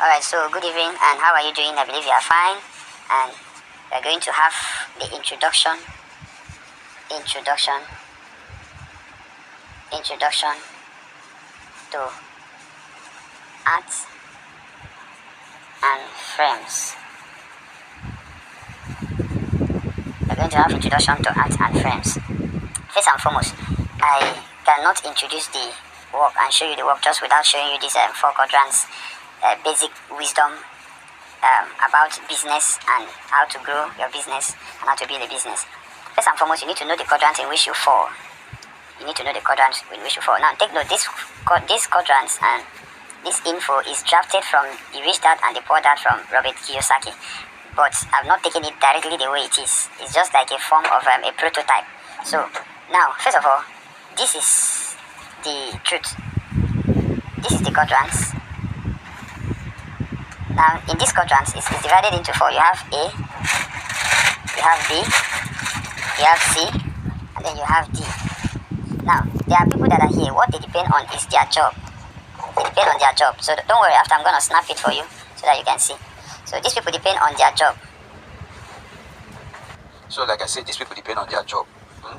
Alright, so good evening, and how are you doing? I believe you are fine. And we are going to have the introduction to art and frames. We are going to have introduction to art and frames. First and foremost, I cannot introduce the work and show you the work just without showing you these 4 quadrants, basic wisdom about business and how to grow your business and how to build a business. First and foremost, you need to know the quadrants in which you fall. Now, take note, these quadrants and this info is drafted from The Rich Dad and the Poor Dad from Robert Kiyosaki. But I've not taken it directly the way it is. It's just like a form of a prototype. So, now, first of all, this is the truth. This is the quadrants. Now, in these quadrants, it's divided into 4. You have A, you have B, you have C, and then you have D. Now, there are people that are here. What they depend on is their job. They depend on their job. So don't worry, after I'm going to snap it for you so that you can see. So these people depend on their job. So like I said, these people depend on their job.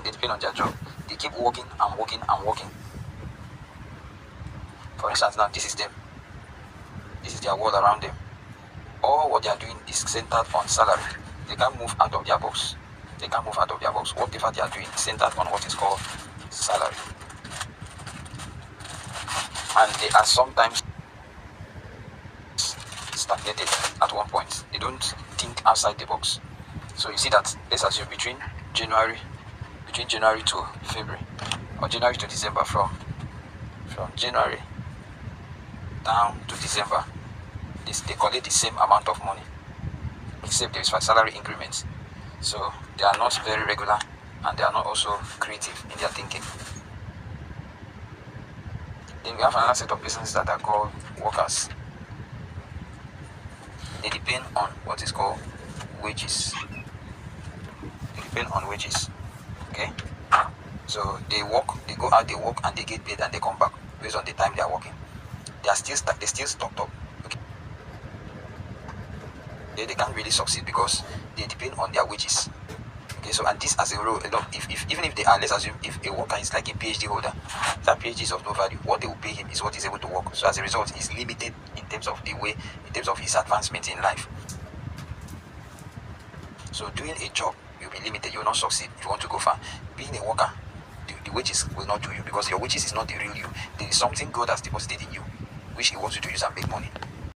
They depend on their job. They keep working and working and working. For instance, now this is them. This is their world around them. All what they are doing is centered on salary. They can't move out of their box. Whatever they are doing is centered on what is called salary. And they are sometimes stagnated at one point. They don't think outside the box. So you see that, let's assume between January to February, or January to December, from January down to December, they collect the same amount of money, except there is salary increments. So they are not very regular, and they are not also creative in their thinking. Then we have another set of persons that are called workers. They depend on what is called wages. Okay? So they work, they go out, they work, and they get paid, and they come back based on the time they are working. They still stocked up. Okay? They can't really succeed because they depend on their wages. Okay, so and this as a rule, even if they are, let's assume if a worker is like a PhD holder, that PhD is of no value. What they will pay him is what he's able to work. So as a result, he's limited in terms of his advancement in life. So doing a job, you'll be limited. You will not succeed if you want to go far. Being a worker, the wages will not do you, because your wages is not the real you. There is something God has deposited in you, which He wants you to use and make money.